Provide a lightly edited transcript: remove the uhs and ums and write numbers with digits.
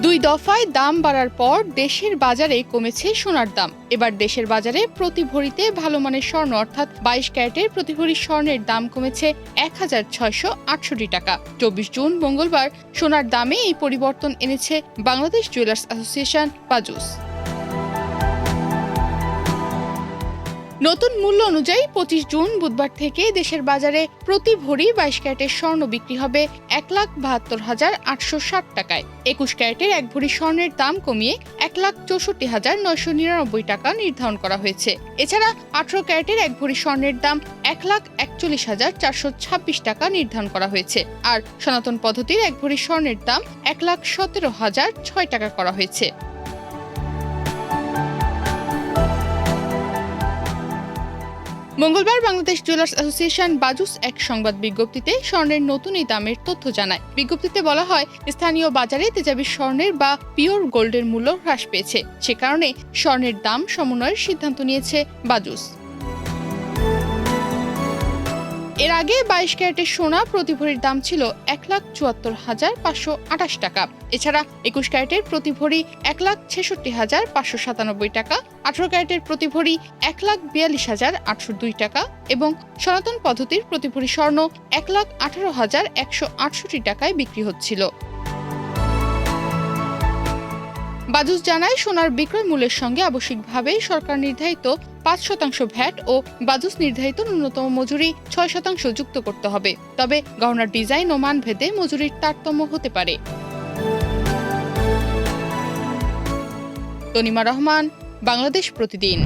দুই দফায় দাম বাড়ার পর দেশের বাজারে কমেছে সোনার দাম। এবার দেশের বাজারে প্রতি ভরিতে ভালো মানের স্বর্ণ অর্থাৎ ২২ ক্যারেটের প্রতি ভরি স্বর্ণের দাম কমেছে ১,৬৬৮ টাকা। ২৪ জুন মঙ্গলবার সোনার দামে এই পরিবর্তন এনেছে বাংলাদেশ জুয়েলার্স অ্যাসোসিয়েশন বাজুস। নতুন মূল্য অনুযায়ী ২৫ জুন বুধবার থেকে দেশের বাজারে প্রতি ভরি ২২ ক্যারেটের স্বর্ণ বিক্রি হবে ১,৭২,৮৬০ টাকায়। ২১ ক্যারেটের এক ভরি স্বর্ণের দাম কমিয়ে ১,৬৪,৯৯৯ টাকা নির্ধারণ করা হয়েছে। এছাড়া ১৮ ক্যারেটের এক ভরি স্বর্ণের দাম ১,৪১,৪২৬ টাকা নির্ধারণ করা হয়েছে। আর সনাতন পদ্ধতির এক ভরি স্বর্ণের দাম ১,১৭,০০৬ টাকা করা হয়েছে। মঙ্গলবার বাংলাদেশ জুয়েলার্স অ্যাসোসিয়েশন বাজুস এক সংবাদ বিজ্ঞপ্তিতে স্বর্ণের নতুন এই দামের তথ্য জানায়। বিজ্ঞপ্তিতে বলা হয়, স্থানীয় বাজারে তেজাবি স্বর্ণের বা পিওর গোল্ডের মূল্য হ্রাস পেয়েছে। সে কারণে স্বর্ণের দাম সমন্বয়ের সিদ্ধান্ত নিয়েছে বাজুস। এর আগে ২২ ক্যারেটের সোনা প্রতি ভরির দাম ছিল ১,৭৪,৫২৮ টাকা। এছাড়া ২১ ক্যারেটের প্রতি ভরি ১,৬৬,৫৯৭ টাকা, ১৮ ক্যারেটের প্রতি ভরি ১,৪২,৮০২ টাকা এবং সনাতন পদ্ধতির প্রতি ভরি স্বর্ণ ১,১৮,১৬৮ টাকায় বিক্রি হচ্ছিল। বাজুস জানায়, সোনার বিক্রয় মূল্যের সঙ্গে আবশ্যিকভাবে সরকার নির্ধারিত ৫% ভ্যাট ও বাজুস নির্ধারিত ন্যূনতম মজুরি ৬% যুক্ত করতে হবে। তবে গহনার ডিজাইন ও মান ভেদে মজুরির তারতম্য হতে পারে। তনিমা রহমান, বাংলাদেশ প্রতিদিন।